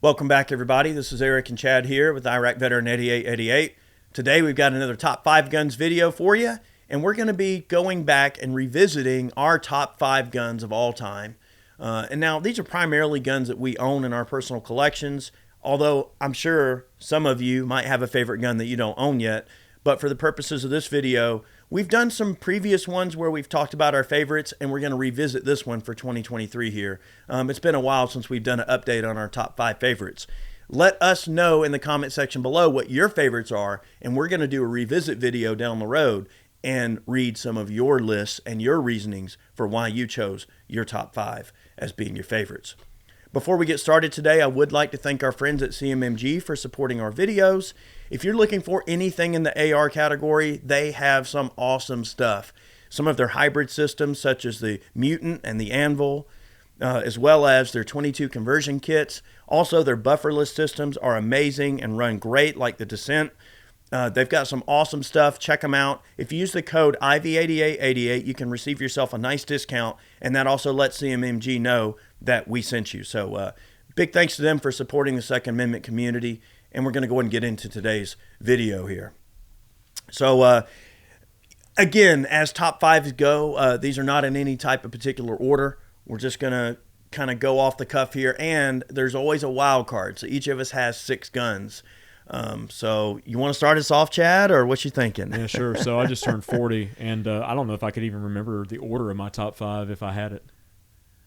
Welcome back, everybody. This is Eric and Chad here with Iraq Veteran 8888. Today we've got another Top 5 Guns video for you, and we're going to be going back and revisiting our top 5 guns of all time. And now these are primarily guns that we own in our personal collections, although I'm sure some of you might have a favorite gun that you don't own yet. But for the purposes of this video, we've done some previous ones where we've talked about our favorites, and we're going to revisit this one for 2023 here. It's been a while since we've done an update on our top 5 favorites. Let us know in the comment section below what your favorites are, and we're going to do a revisit video down the road and read some of your lists and your reasonings for why you chose your top 5 as being your favorites. Before we get started today, I would like to thank our friends at CMMG for supporting our videos. If you're looking for anything in the AR category, they have some awesome stuff. Some of their hybrid systems, such as the Mutant and the Anvil, as well as their 22 conversion kits. Also, their bufferless systems are amazing and run great, like the Descent. They've got some awesome stuff. Check them out. If you use the code IV8888, you can receive yourself a nice discount, and that also lets CMMG know that we sent you. So big thanks to them for supporting the Second Amendment community, and we're going to go ahead and get into today's video here. So again, as top 5s go, these are not in any type of particular order. We're just going to kind of go off the cuff here, and there's always a wild card. So each of us has 6 guns. So you want to start us off, Chad, or what you thinking? Yeah, sure. So I just turned 40, and I don't know if I could even remember the order of my top 5 if I had it,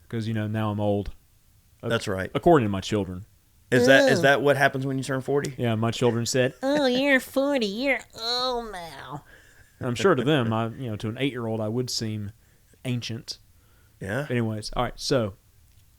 because now I'm old. That's right. According to my children. Is that what happens when you turn 40? Yeah, my children said, "Oh, you're 40. You're old now." and I'm sure to them, to an 8-year-old, I would seem ancient. Yeah. Anyways, all right. So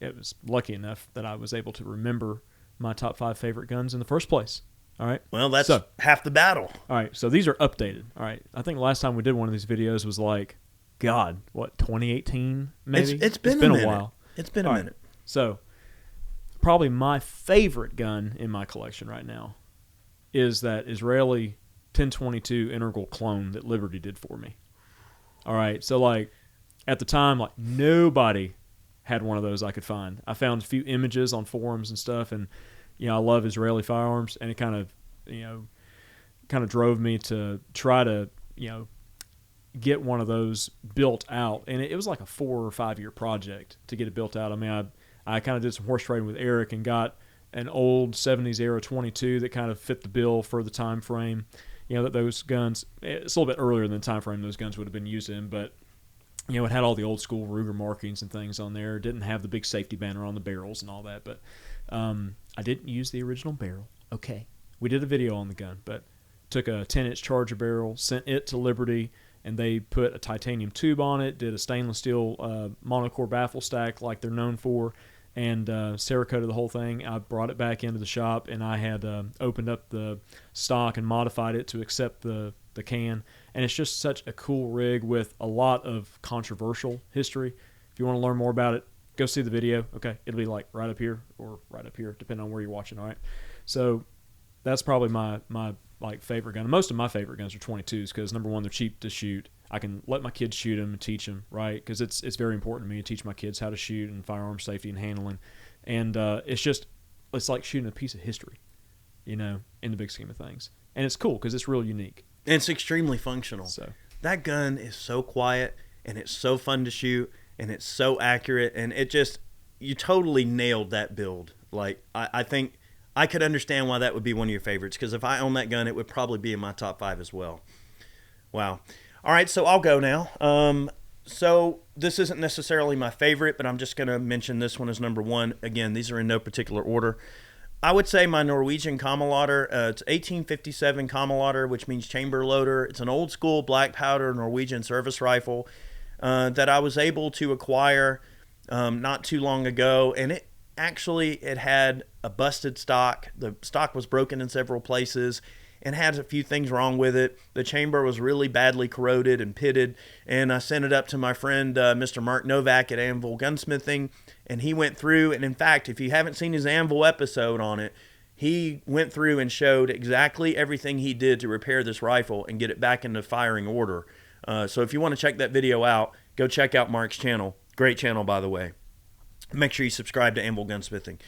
it was lucky enough that I was able to remember my top 5 favorite guns in the first place. All right. Well, that's half the battle. All right. So these are updated. All right. I think the last time we did one of these videos was like, 2018 maybe? It's been a while. It's been a minute. So probably my favorite gun in my collection right now is that Israeli 1022 integral clone that Liberty did for me. All right. So at the time, nobody had one of those I could find. I found a few images on forums and stuff, and I love Israeli firearms, and it kind of drove me to try to, get one of those built out. And it was like a 4 or 5 year project to get it built out. I mean, I kind of did some horse trading with Eric and got an old 70s era 22 that kind of fit the bill for the time frame. That those guns, it's a little bit earlier than the time frame those guns would have been used in, but it had all the old school Ruger markings and things on there. It didn't have the big safety banner on the barrels and all that, but I didn't use the original barrel. Okay. We did a video on the gun, but took a 10-inch Charger barrel, sent it to Liberty, and they put a titanium tube on it, did a stainless steel monocore baffle stack like they're known for, and Cerakoted the whole thing. I brought it back into the shop, and I had opened up the stock and modified it to accept the can. And it's just such a cool rig with a lot of controversial history. If you want to learn more about it, go see the video. Okay, it'll be right up here or right up here, depending on where you're watching. All right, so that's probably my favorite gun. Most of my favorite guns are 22s because, number one, they're cheap to shoot. I can let my kids shoot them and teach them, right? Because it's very important to me to teach my kids how to shoot and firearm safety and handling. And it's like shooting a piece of history, in the big scheme of things. And it's cool because it's real unique. And it's extremely functional. So that gun is so quiet, and it's so fun to shoot, and it's so accurate, and you totally nailed that build. I think I could understand why that would be one of your favorites, because if I owned that gun, it would probably be in my top 5 as well. Wow. All right, so I'll go now. So this isn't necessarily my favorite, but I'm just going to mention this one as number 1. Again, these are in no particular order. I would say my Norwegian Kammerlader. It's 1857 Kammerlader, which means chamber loader. It's an old school black powder Norwegian service rifle that I was able to acquire not too long ago, and it had a busted stock. The stock was broken in several places and had a few things wrong with it. The chamber was really badly corroded and pitted, and I sent it up to my friend Mr. Mark Novak at Anvil Gunsmithing, and he went through, and in fact, if you haven't seen his Anvil episode on it, he went through and showed exactly everything he did to repair this rifle and get it back into firing order. So if you want to check that video out, go check out Mark's channel. Great channel, by the way. Make sure you subscribe to Anvil Gunsmithing.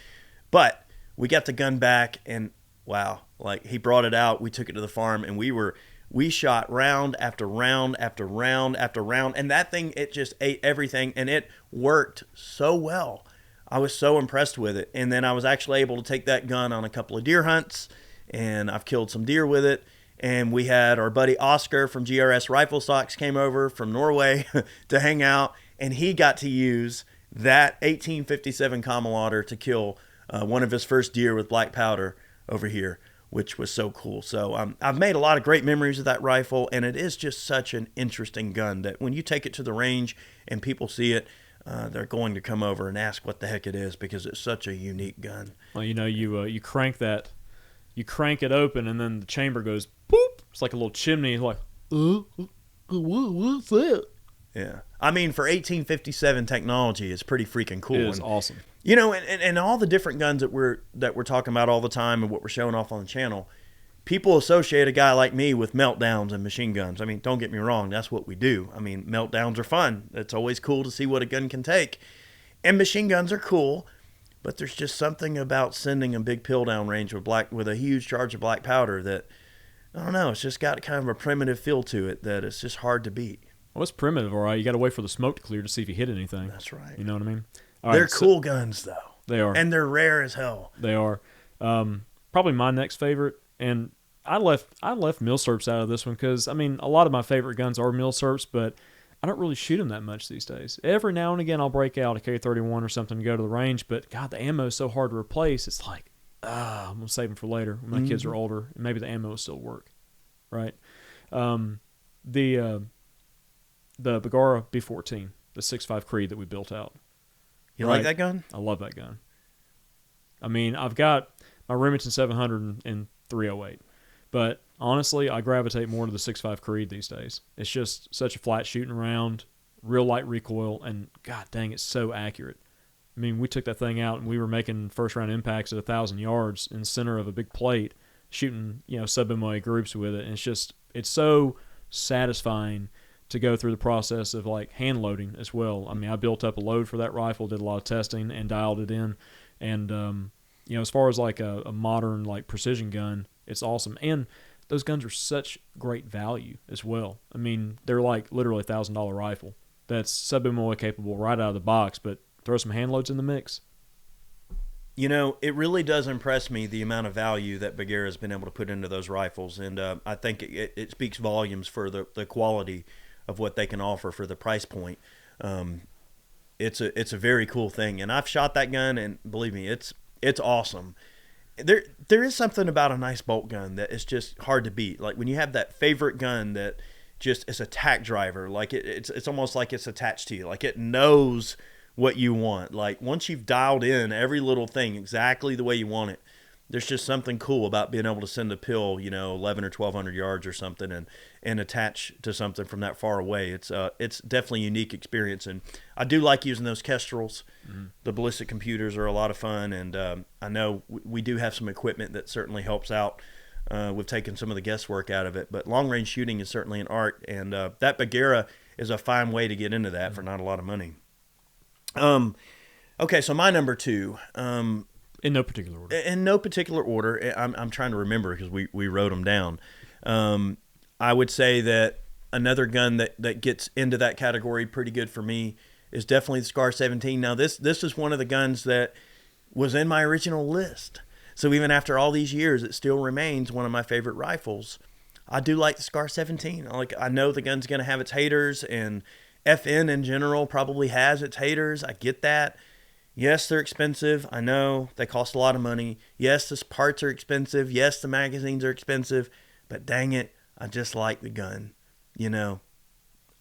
But we got the gun back, and wow, like he brought it out. We took it to the farm, and we shot round after round after round after round, and that thing, it just ate everything, and it worked so well. I was so impressed with it. And then I was actually able to take that gun on a couple of deer hunts, and I've killed some deer with it. And we had our buddy Oscar from GRS Rifle Stocks came over from Norway to hang out, and he got to use that 1857 Camelot to kill one of his first deer with black powder over here, which was so cool. So I've made a lot of great memories of that rifle, and it is just such an interesting gun that when you take it to the range and people see it, they're going to come over and ask what the heck it is, because it's such a unique gun. Well, you crank it open, and then the chamber goes boop. It's like a little chimney. It's like, what's that? Yeah, I mean, for 1857 technology, it's pretty freaking cool. It is awesome. You know, and all the different guns that we're talking about all the time and what we're showing off on the channel, people associate a guy like me with meltdowns and machine guns. I mean, don't get me wrong, that's what we do. I mean, meltdowns are fun. It's always cool to see what a gun can take. And machine guns are cool, but there's just something about sending a big pill down range with a huge charge of black powder that, I don't know, it's just got kind of a primitive feel to it that it's just hard to beat. Well, it's primitive, all right. You got to wait for the smoke to clear to see if you hit anything. That's right. You know what I mean? They're cool guns, though. They are. And they're rare as hell. They are. Probably my next favorite, and I left milsurps out of this one because, I mean, a lot of my favorite guns are milsurps, but I don't really shoot them that much these days. Every now and again, I'll break out a K31 or something to go to the range, but, God, the ammo is so hard to replace. It's like, I'm going to save them for later when my kids are older, and maybe the ammo will still work, right? The Bergara B14, the 6.5 Creed that we built out. You like that gun? I love that gun. I mean, I've got my Remington 700 and 308, but honestly, I gravitate more to the 6.5 Creed these days. It's just such a flat shooting round, real light recoil, and God dang, it's so accurate. I mean, we took that thing out and we were making first round impacts at 1,000 yards in the center of a big plate, shooting, sub-MOA groups with it. And it's so satisfying to go through the process of like hand loading as well. I mean, I built up a load for that rifle, did a lot of testing and dialed it in. And, as far as like a modern like precision gun, it's awesome. And those guns are such great value as well. I mean, they're like literally $1,000 rifle that's sub-MOA capable right out of the box, but throw some hand loads in the mix. It really does impress me the amount of value that Bergara has been able to put into those rifles, and I think it speaks volumes for the quality of what they can offer for the price point. It's a very cool thing, and I've shot that gun, and believe me, it's awesome. There is something about a nice bolt gun that is just hard to beat. Like when you have that favorite gun that just is a tack driver, like it's almost like it's attached to you, like it knows what you want. Like once you've dialed in every little thing exactly the way you want it, there's just something cool about being able to send a pill, 11 or 1,200 yards or something, and attach to something from that far away. It's definitely a unique experience, and I do like using those Kestrels. Mm-hmm. The ballistic computers are a lot of fun, and I know we do have some equipment that certainly helps out. We've taken some of the guesswork out of it, but long-range shooting is certainly an art, and that Bergara is a fine way to get into that for not a lot of money. Okay, so my number two. In no particular order. In no particular order. I'm trying to remember because we wrote them down. I would say that another gun that gets into that category pretty good for me is definitely the Scar 17. Now, this is one of the guns that was in my original list. So even after all these years, it still remains one of my favorite rifles. I do like the Scar 17. I know the gun's going to have its haters, and FN in general probably has its haters. I get that. Yes, they're expensive. I know they cost a lot of money. Yes, the parts are expensive. Yes, the magazines are expensive. But dang it, I just like the gun.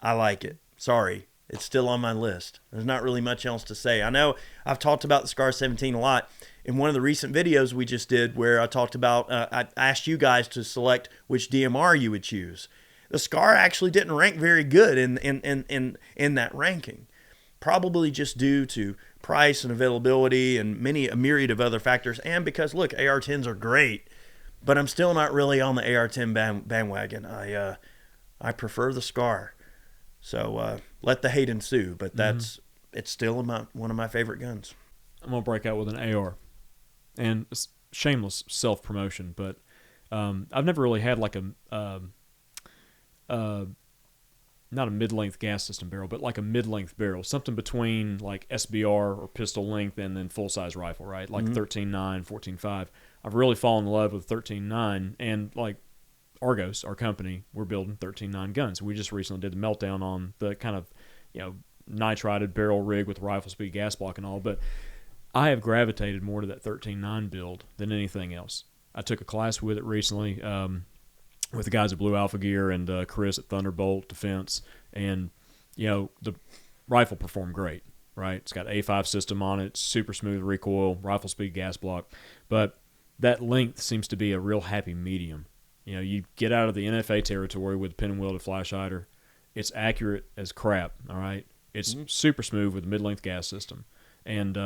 I like it. Sorry, it's still on my list. There's not really much else to say. I know I've talked about the Scar 17 a lot in one of the recent videos we just did where I talked about, I asked you guys to select which DMR you would choose. The Scar actually didn't rank very good in that ranking. Probably just due to price and availability and a myriad of other factors, and because look, AR-10s are great, but I'm still not really on the AR-10 bandwagon. I prefer the Scar, so let the hate ensue. But it's still one of my favorite guns. I'm gonna break out with an AR. and shameless self promotion, but I've never really had like not a mid-length gas system barrel, but like a mid-length barrel, something between like SBR or pistol length and then full-size rifle, right? Like 13.9, 14.5. I've really fallen in love with 13.9, and like Argos, our company, we're building 13.9 guns. We just recently did the meltdown on the kind of, nitrided barrel rig with rifle speed gas block and all, but I have gravitated more to that 13.9 build than anything else. I took a class with it recently, with the guys at Blue Alpha Gear and Chris at Thunderbolt Defense, and the rifle performed great, right? It's got A5 system on it, super smooth recoil, rifle speed gas block, but that length seems to be a real happy medium. You get out of the NFA territory with pin and welded flash hider, it's accurate as crap, all right? It's super smooth with a mid-length gas system, and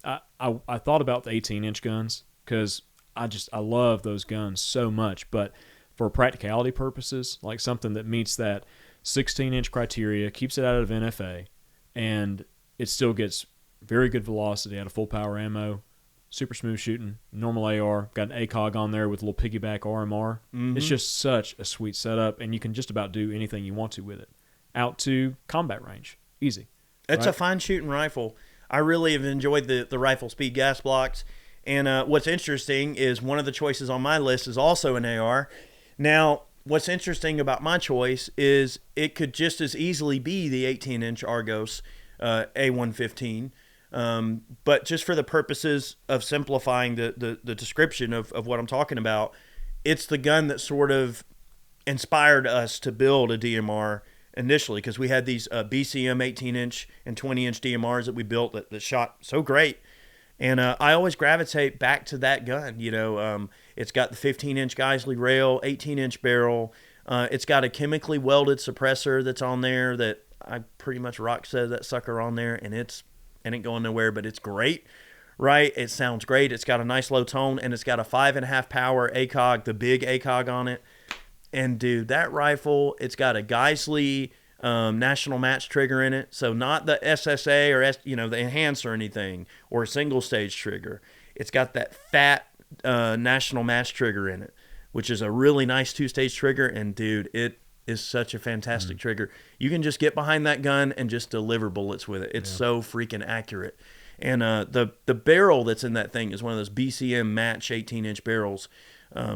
I thought about the 18-inch guns because I love those guns so much, but for practicality purposes, like something that meets that 16-inch criteria, keeps it out of NFA, and it still gets very good velocity out of full power ammo, super smooth shooting, normal AR, got an ACOG on there with a little piggyback RMR. It's just such a sweet setup, and you can just about do anything you want to with it. Out to combat range, easy. It's a fine shooting rifle. I really have enjoyed the rifle speed gas blocks, and what's interesting is one of the choices on my list is also an AR. Now, what's interesting about my choice is it could just as easily be the 18-inch Argos A115, but just for the purposes of simplifying the description of what I'm talking about, it's the gun that sort of inspired us to build a DMR initially, because we had these BCM 18-inch and 20-inch DMRs that we built that shot so great. And I always gravitate back to that gun. It's got the 15-inch Geisley rail, 18-inch barrel. It's got a chemically welded suppressor that's on there that I pretty much rock said that sucker on there, and it ain't going nowhere, but it's great, right? It sounds great. It's got a nice low tone, and it's got a 5.5 power ACOG, the big ACOG on it. And, dude, that rifle, it's got a Geisley national match trigger in it, so not the SSA or the enhanced or anything, or a single stage trigger. It's got that fat national match trigger in it, which is a really nice 2-stage trigger, and dude, it is such a fantastic trigger. You can just get behind that gun and just deliver bullets with it. It's so freaking accurate. And the barrel that's in that thing is one of those BCM match 18-inch barrels.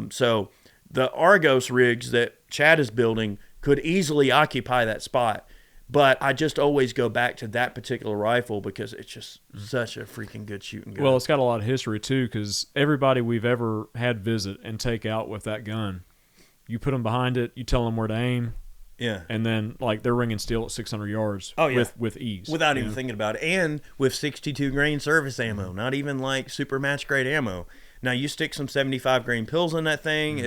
So the Argos rigs that Chad is building could easily occupy that spot. But I just always go back to that particular rifle because it's just such a freaking good shooting gun. Well, it's got a lot of history, too, because everybody we've ever had visit and take out with that gun, you put them behind it, you tell them where to aim, and then like they're ringing steel at 600 yards with ease. Without even thinking about it. And with 62 grain service ammo, not even like super match grade ammo. Now, you stick some 75 grain pills in that thing,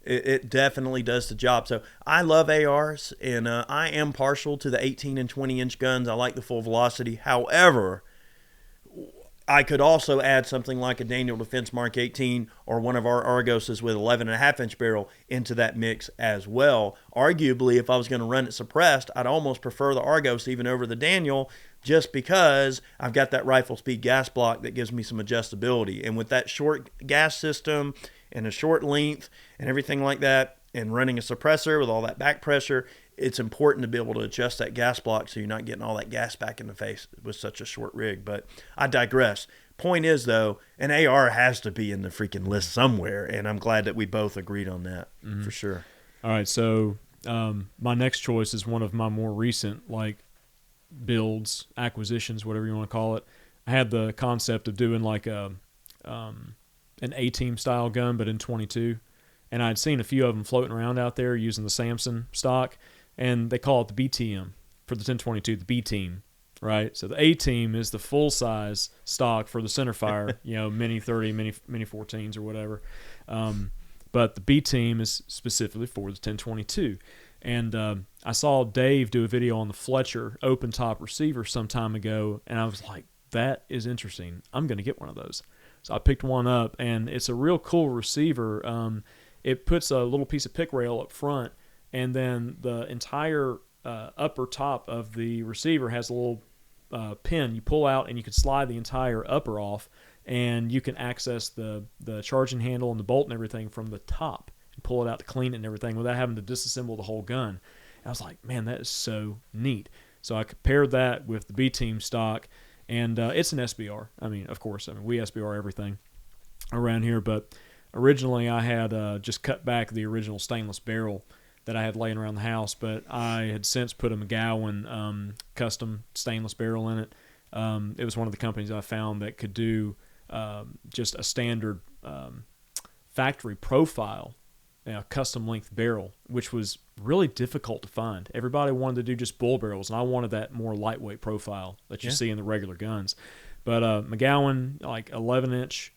it definitely does the job. So I love ARs, and I am partial to the 18 and 20-inch guns. I like the full velocity. However, I could also add something like a Daniel Defense Mark 18 or one of our Argoses with 11.5-inch barrel into that mix as well. Arguably, if I was going to run it suppressed, I'd almost prefer the Argos even over the Daniel, just because I've got that rifle speed gas block that gives me some adjustability. And with that short gas system and a short length and everything like that, and running a suppressor with all that back pressure, it's important to be able to adjust that gas block so you're not getting all that gas back in the face with such a short rig. But I digress. Point is, though, an AR has to be in the freaking list somewhere, and I'm glad that we both agreed on that, for sure. All right, so my next choice is one of my more recent builds, acquisitions, whatever you want to call it. I had the concept of doing like an A-team style gun, but in 22. And I'd seen a few of them floating around out there using the Samson stock, and they call it the BTM for the 1022, the B-team, right? So the A-team is the full-size stock for the centerfire, mini 30, mini 14s or whatever. But the B-team is specifically for the 1022. And I saw Dave do a video on the Fletcher open-top receiver some time ago, and I was like, that is interesting. I'm going to get one of those. So I picked one up, and it's a real cool receiver. It puts a little piece of pick rail up front, and then the entire upper top of the receiver has a little pin you pull out, and you can slide the entire upper off, and you can access the charging handle and the bolt and everything from the top and pull it out to clean it and everything without having to disassemble the whole gun. And I was like, man, that is so neat. So I compared that with the B-Team stock, and it's an SBR. I mean, of course, we SBR everything around here, but originally I had just cut back the original stainless barrel that I had laying around the house, but I had since put a McGowan custom stainless barrel in it. It was one of the companies I found that could do just a standard factory profile, custom length barrel, which was really difficult to find. Everybody wanted to do just bull barrels, and I wanted that more lightweight profile that you see in the regular guns. But McGowan, like 11-inch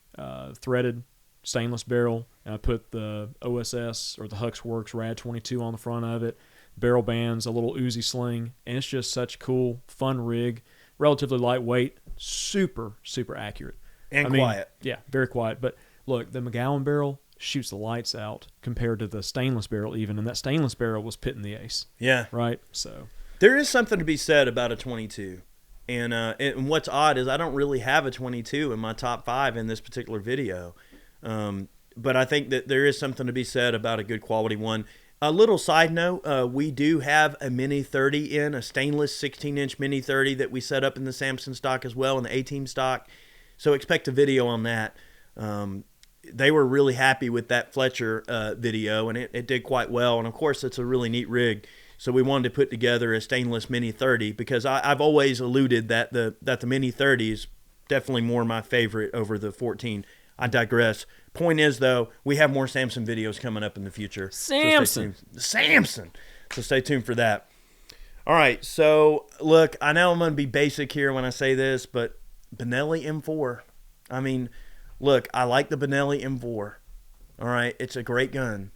threaded stainless barrel, and I put the OSS or the Huxworks Rad 22 on the front of it, barrel bands, a little Uzi sling, and it's just such a cool, fun rig, relatively lightweight, super, super accurate. And quiet. Yeah, very quiet. But look, the McGowan barrel shoots the lights out compared to the stainless barrel even, and that stainless barrel was pitting the ace. Yeah. Right? So there is something to be said about a 22. And what's odd is I don't really have a 22 in my top 5 in this particular video. But I think that there is something to be said about a good quality one. A little side note, we do have a Mini 30 a stainless 16-inch Mini 30 that we set up in the Samson stock as well, in the A-Team stock. So expect a video on that. They were really happy with that Fletcher video, and it did quite well. And, of course, it's a really neat rig. So we wanted to put together a stainless Mini 30 because I've always alluded that the Mini 30 is definitely more my favorite over the 14. I digress. Point is, though, we have more Samson videos coming up in the future. Samson. So stay tuned for that. All right. So, look, I know I'm going to be basic here when I say this, but Benelli M4. I mean, look, I like the Benelli M4. All right. It's a great gun.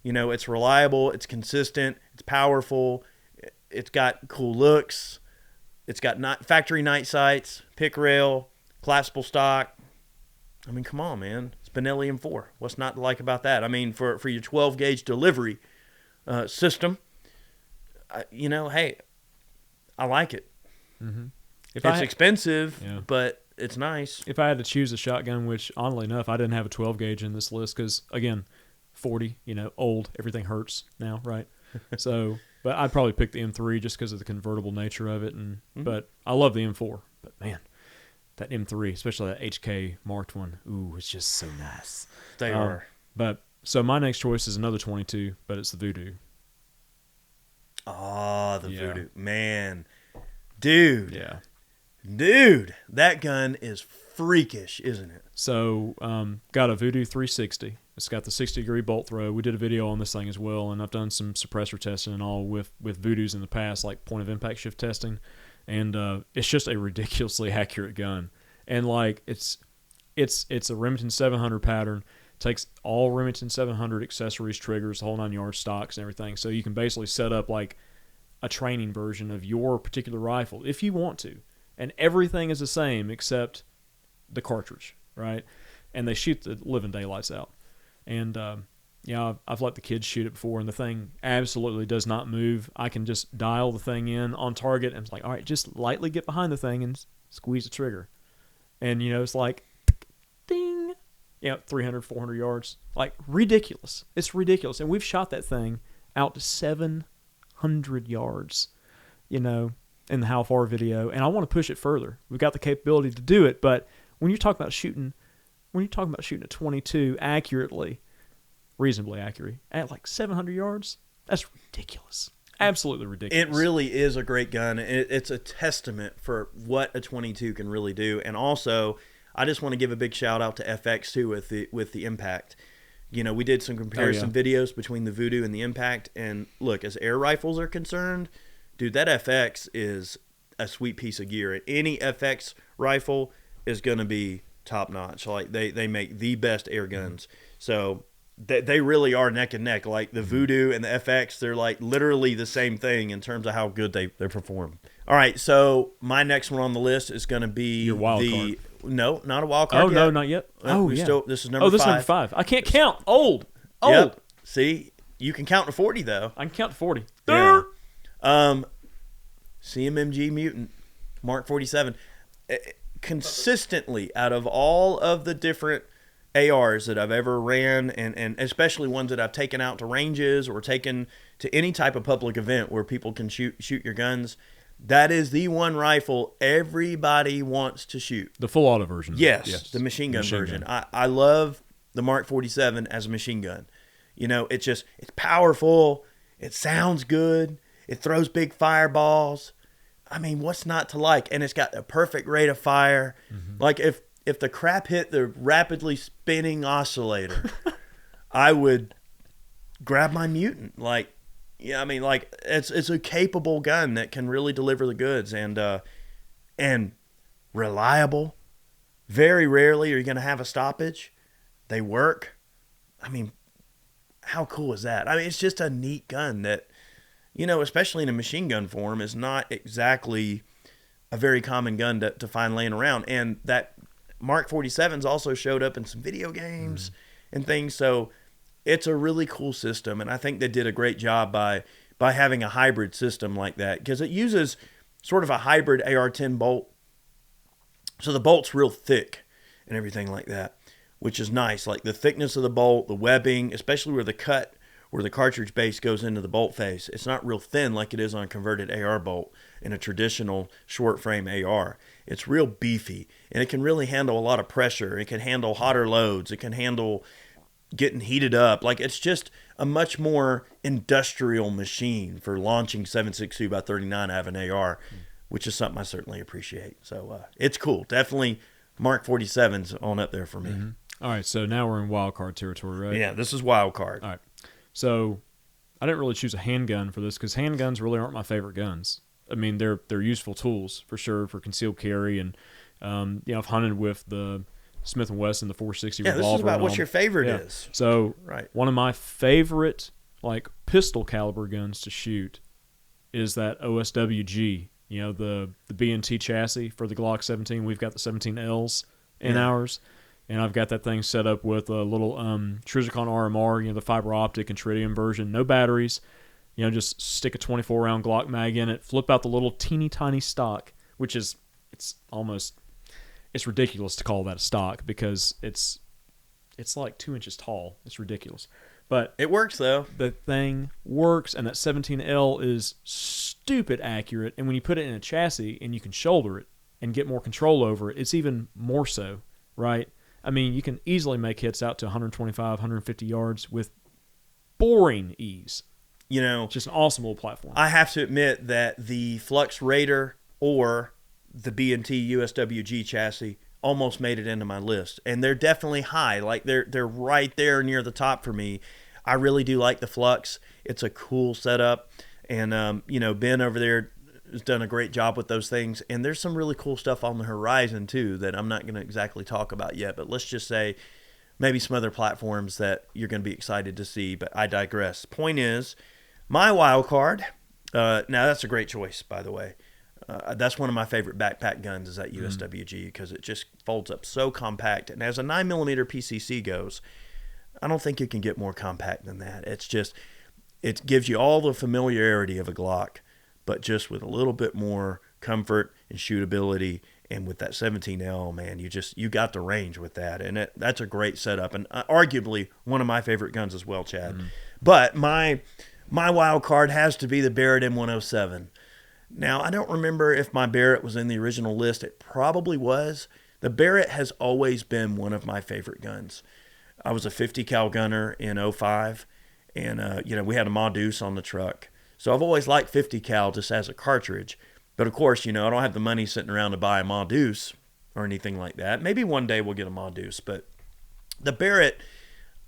You know, it's reliable. It's consistent. It's powerful. It's got cool looks. It's got factory night sights, pick rail, collapsible stock. I mean, come on, man. It's Benelli M4. What's not to like about that? I mean, for your 12-gauge delivery system, hey, I like it. Mm-hmm. It's expensive, but it's nice. If I had to choose a shotgun, which, oddly enough, I didn't have a 12-gauge in this list because, again, 40, old, everything hurts now, right? So, but I'd probably pick the M3 just because of the convertible nature of it. But I love the M4. But, man, that M3, especially that HK marked one, ooh, it's just so nice. They are. But so my next choice is another 22, but it's the Voodoo. Oh, the Voodoo. Man. Dude. Yeah. Dude, that gun is freakish, isn't it? So, got a Voodoo 360. It's got the 60-degree bolt throw. We did a video on this thing as well, and I've done some suppressor testing and all with Voodoos in the past, like point of impact shift testing. And it's just a ridiculously accurate gun. And like it's a Remington 700 pattern. Takes all Remington 700 accessories, triggers, the whole 9 yards, stocks, and everything. So you can basically set up like a training version of your particular rifle if you want to. And everything is the same except the cartridge, right? And they shoot the living daylights out. And I've let the kids shoot it before, and the thing absolutely does not move. I can just dial the thing in on target, and it's like, all right, just lightly get behind the thing and squeeze the trigger. And, it's like, ding, 300, 400 yards. Like, ridiculous. It's ridiculous. And we've shot that thing out to 700 yards, in the How Far video, and I want to push it further. We've got the capability to do it, but when you're talking about shooting a 22 accurately, reasonably accurate, at like 700 yards, that's ridiculous. Absolutely ridiculous. It really is a great gun. It's a testament for what a 22 can really do. And also, I just want to give a big shout out to FX too with the Impact. We did some comparison videos between the Voodoo and the Impact, and look, as air rifles are concerned, dude, that FX is a sweet piece of gear. Any FX rifle is going to be top notch. Like they make the best air guns. So they really are neck and neck. Like the Voodoo and the FX, they're like literally the same thing in terms of how good they perform. All right, so my next one on the list is going to be your wild card. No, not a wild card. Oh yet. no, not yet. This is number 5. This is number 5. I can't count. Old. Yep. See, you can count to 40 though. I can count to 40. Yeah. CMMG Mutant Mark 47. consistently, out of all of the different ARs that I've ever ran, and especially ones that I've taken out to ranges or taken to any type of public event where people can shoot your guns, that is the one rifle everybody wants to shoot. The full auto version. Yes, the machine gun version. I love the Mark 47 as a machine gun. You know, it's powerful. It sounds good. It throws big fireballs. I mean, what's not to like? And it's got the perfect rate of fire. Mm-hmm. Like if the crap hit the rapidly spinning oscillator, I would grab my mutant. Like, yeah, I mean, like it's a capable gun that can really deliver the goods and reliable. Very rarely are you going to have a stoppage. They work. I mean, how cool is that? I mean, it's just a neat gun that, you know, especially in a machine gun form, is not exactly a very common gun to find laying around. And that Mark 47's also showed up in some video games and things. So it's a really cool system. And I think they did a great job by having a hybrid system like that, because it uses sort of a hybrid AR-10 bolt. So the bolt's real thick and everything like that, which is nice. Like the thickness of the bolt, the webbing, especially where the cartridge base goes into the bolt face. It's not real thin like it is on a converted AR bolt in a traditional short frame AR. It's real beefy, and it can really handle a lot of pressure. It can handle hotter loads. It can handle getting heated up. Like, it's just a much more industrial machine for launching 7.62 by 39 out of an AR, which is something I certainly appreciate. So it's cool. Definitely Mark 47's on up there for me. Mm-hmm. All right, so now we're in wild card territory, right? Yeah, this is wild card. All right. So I didn't really choose a handgun for this because handguns really aren't my favorite guns. I mean, they're useful tools for sure for concealed carry, and you know, I've hunted with the Smith & Wesson, the 460 revolver. Yeah, this is about what your favorite is. So right. One of my favorite like pistol caliber guns to shoot is that OSW-G. You know, the B&T chassis for the Glock 17. We've got the 17Ls in ours. And I've got that thing set up with a little Trizicon RMR, you know, the fiber optic and tritium version. No batteries. You know, just stick a 24-round Glock mag in it. Flip out the little teeny tiny stock, which is, it's ridiculous to call that a stock because it's like 2 inches tall. It's ridiculous. But it works, though. The thing works, and that 17L is stupid accurate. And when you put it in a chassis and you can shoulder it and get more control over it, it's even more so, right? I mean, you can easily make hits out to 125, 150 yards with boring ease. You know, just an awesome little platform. I have to admit that the Flux Raider or the B&T USW-G chassis almost made it into my list, and they're definitely high. Like they're right there near the top for me. I really do like the Flux. It's a cool setup, and you know, Ben over there has done a great job with those things, and there's some really cool stuff on the horizon too that I'm not going to exactly talk about yet, but let's just say maybe some other platforms that you're going to be excited to see, but I digress. Point is, my wild card, now that's a great choice, by the way. That's one of my favorite backpack guns is that USW-G because it just folds up so compact, and as a 9mm PCC goes, I don't think you can get more compact than that. It's just, it gives you all the familiarity of a Glock, but just with a little bit more comfort and shootability. And with that 17L, man, you got the range with that. And that's a great setup. And arguably one of my favorite guns as well, Chad. But my wild card has to be the Barrett M107. Now, I don't remember if my Barrett was in the original list. It probably was. The Barrett has always been one of my favorite guns. I was a 50 cal gunner in 05. And, you know, we had a Ma Deuce on the truck. So I've always liked 50 cal just as a cartridge. But of course, you know, I don't have the money sitting around to buy a Ma Deuce or anything like that. Maybe one day we'll get a Ma Deuce. But the Barrett,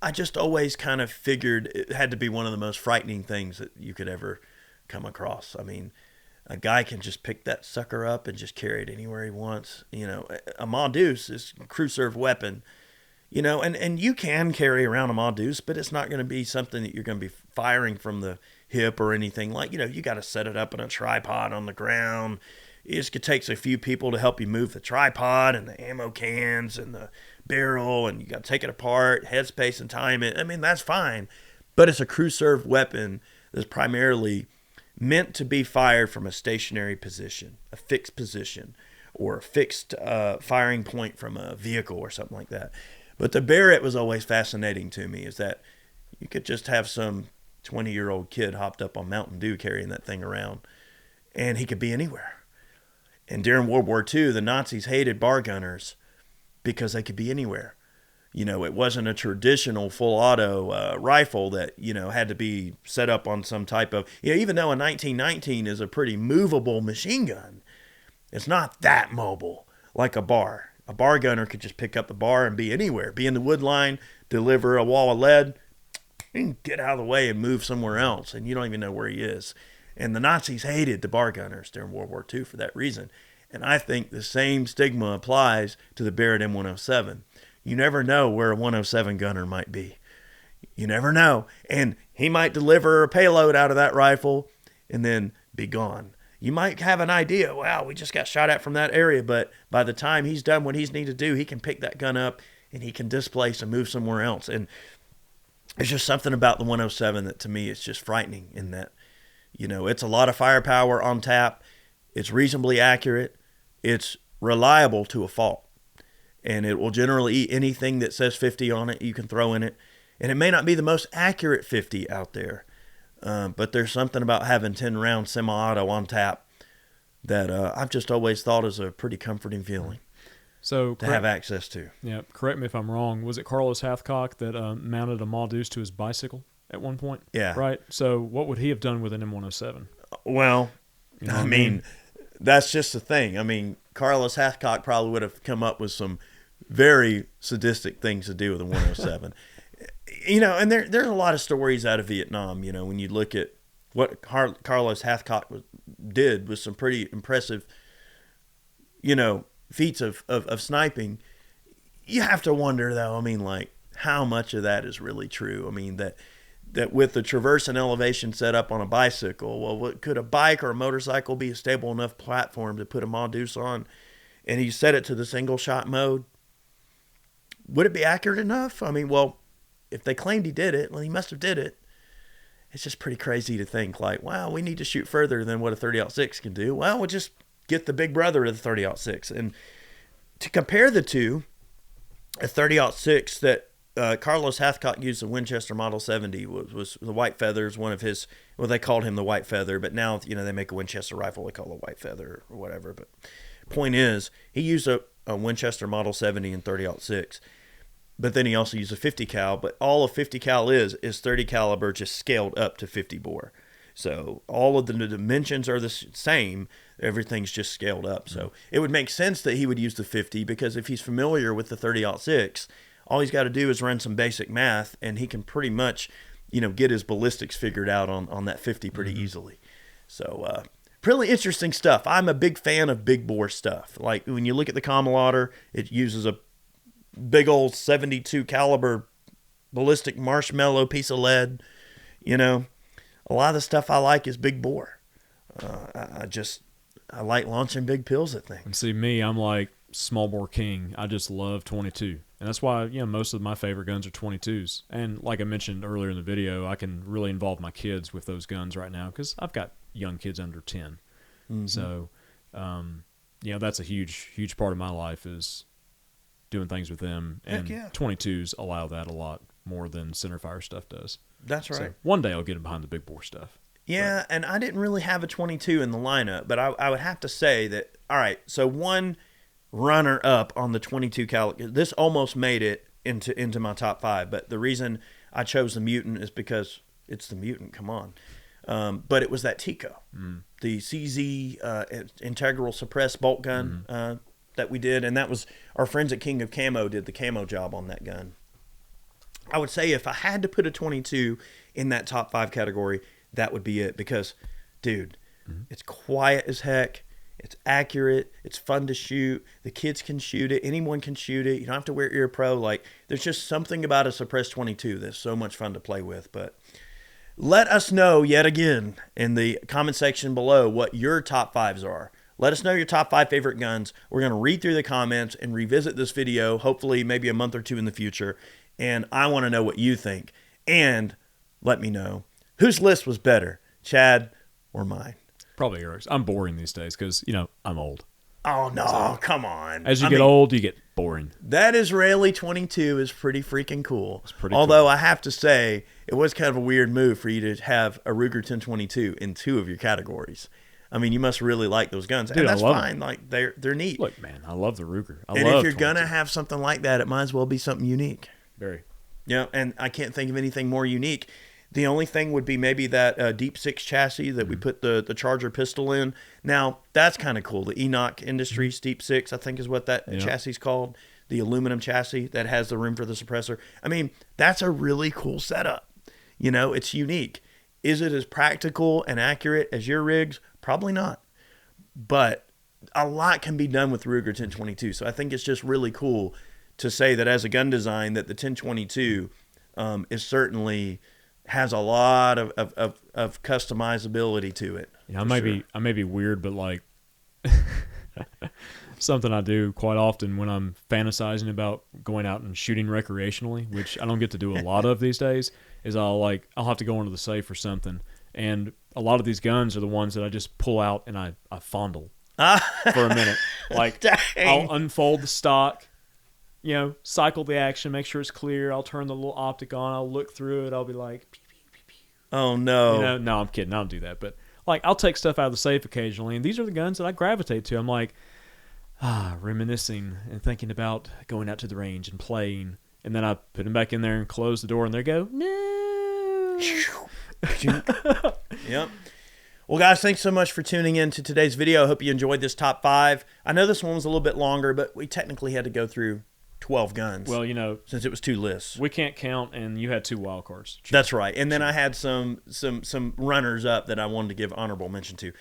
I just always kind of figured it had to be one of the most frightening things that you could ever come across. I mean, a guy can just pick that sucker up and just carry it anywhere he wants. You know, a Ma Deuce is a crew-served weapon. You know, and you can carry around a Ma Deuce, but it's not going to be something that you're going to be firing from the hip or anything. Like, you know, you got to set it up in a tripod on the ground. It takes a few people to help you move the tripod and the ammo cans and the barrel, and you got to take it apart, headspace and time it. I mean, that's fine, but it's a crew-served weapon that's primarily meant to be fired from a stationary position, a fixed position, or a fixed firing point from a vehicle or something like that. But the Barrett was always fascinating to me, is that you could just have some 20-year-old kid hopped up on Mountain Dew carrying that thing around, and he could be anywhere. And during World War II, the Nazis hated bar gunners because they could be anywhere. It wasn't a traditional full auto rifle that, had to be set up on some type of, even though a 1919 is a pretty movable machine gun, it's not that mobile like a bar. A bar gunner could just pick up the bar and be anywhere, be in the wood line, deliver a wall of lead, and get out of the way and move somewhere else, and you don't even know where he is. And the Nazis hated the bar gunners during World War II for that reason. And I think the same stigma applies to the Barrett M107. You never know where a 107 gunner might be. You never know. And he might deliver a payload out of that rifle and then be gone. You might have an idea, wow, we just got shot at from that area, but by the time he's done what he's needed to do, he can pick that gun up and he can displace and move somewhere else. And there's just something about the 107 that to me is just frightening, in that, it's a lot of firepower on tap. It's reasonably accurate. It's reliable to a fault. And it will generally eat anything that says 50 on it, you can throw in it. And it may not be the most accurate 50 out there, but there's something about having 10-round semi-auto on tap that I've just always thought is a pretty comforting feeling to have access to. Yeah, correct me if I'm wrong. Was it Carlos Hathcock that mounted a Maldus to his bicycle at one point? Yeah. Right? So what would he have done with an M107? Well, I mean, that's just the thing. I mean, Carlos Hathcock probably would have come up with some very sadistic things to do with a 107. And there's a lot of stories out of Vietnam, when you look at what Carlos Hathcock did with some pretty impressive, feats of sniping. You have to wonder, though, how much of that is really true? I mean, that with the traverse and elevation set up on a bicycle, well, could a bike or a motorcycle be a stable enough platform to put a Maldus on, and he set it to the single shot mode? Would it be accurate enough? I mean, well, if they claimed he did it, well, he must have did it. It's just pretty crazy to think, wow, we need to shoot further than what a 30-06 can do. Well, we'll just get the big brother of the 30-06. And to compare the two, a 30-06 that Carlos Hathcock used, the Winchester Model 70, was the White Feathers, one of his, well, they called him the White Feather, but now, they make a Winchester rifle, they call it a White Feather or whatever. But point is, he used a Winchester Model 70 and 30-06. But then he also used a 50 cal, but all a 50 cal is 30 caliber just scaled up to 50 bore. So all of the dimensions are the same. Everything's just scaled up. So it would make sense that he would use the 50, because if he's familiar with the 30-06, all he's got to do is run some basic math, and he can pretty much, get his ballistics figured out on that 50 pretty easily. So really interesting stuff. I'm a big fan of big bore stuff. Like when you look at the Camelot, it uses a big old 72 caliber ballistic marshmallow piece of lead. A lot of the stuff I like is big bore. I like launching big pills at things. And see me, I'm like small bore king. I just love 22. And that's why, most of my favorite guns are 22s. And like I mentioned earlier in the video, I can really involve my kids with those guns right now, because I've got young kids under 10. Mm-hmm. So, that's a huge part of my life, is doing things with them, and 22s allow that a lot more than centerfire stuff does. That's right. So one day I'll get behind the big bore stuff. Yeah, and I didn't really have a 22 in the lineup, but I would have to say that, all right, so one runner up on the 22 cal, this almost made it into my top 5, but the reason I chose the Mutant is because it's the Mutant, come on. But it was that Tico, the CZ integral suppressed bolt gun, that we did, and that was our friends at King of Camo did the camo job on that gun. I would say if I had to put a 22 in that top 5 category, that would be it, because, dude, it's quiet as heck, it's accurate, it's fun to shoot, the kids can shoot it, anyone can shoot it, you don't have to wear ear pro. There's just something about a suppressed 22 that's so much fun to play with. But let us know yet again in the comment section below what your top 5s are. Let us know your top 5 favorite guns. We're going to read through the comments and revisit this video, hopefully maybe a month or two in the future. And I want to know what you think. And let me know, whose list was better, Chad or mine? Probably yours. I'm boring these days because, I'm old. Oh, no, come on. As you get old, you get boring. That Israeli 22 is pretty freaking cool. It's pretty Although cool. I have to say, it was kind of a weird move for you to have a Ruger 1022 in 2 of your categories. I mean, you must really like those guns. Dude, and that's I love fine. Like, they're neat. Look, man, I love the Ruger. And if you're going to have something like that, it might as well be something unique. Very. Yeah, and I can't think of anything more unique. The only thing would be maybe that Deep Six chassis that we put the Charger pistol in. Now, that's kind of cool. The Enoch Industries Deep Six, I think is what that chassis is called. The aluminum chassis that has the room for the suppressor. I mean, that's a really cool setup. You know, it's unique. Is it as practical and accurate as your rigs? Probably not. But a lot can be done with Ruger 1022. So I think it's just really cool to say that as a gun design that the 1022 is certainly has a lot of customizability to it. Yeah, I may be weird, but like something I do quite often when I'm fantasizing about going out and shooting recreationally, which I don't get to do a lot of these days, is I'll have to go into the safe or something, and a lot of these guns are the ones that I just pull out and I fondle for a minute. Like, Dang. I'll unfold the stock, you know, cycle the action, make sure it's clear. I'll turn the little optic on. I'll look through it. I'll be like, pew, pew, pew, pew. Oh, no. You know, no, I'm kidding. I don't do that. But like, I'll take stuff out of the safe occasionally, and these are the guns that I gravitate to. I'm like, reminiscing and thinking about going out to the range and playing, and then I put them back in there and close the door, and they go, no. Yep. Well, guys, thanks so much for tuning in to today's video. I hope you enjoyed this top 5. I know this one was a little bit longer, but we technically had to go through 12 guns. Well, you know, since it was 2 lists. We can't count, and you had 2 wild cards. That's right. And then I had some runners up that I wanted to give honorable mention to.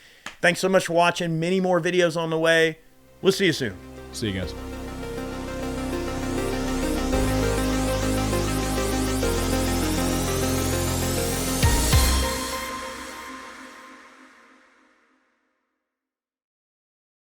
Thanks so much for watching. Many more videos on the way. We'll see you soon. See you guys.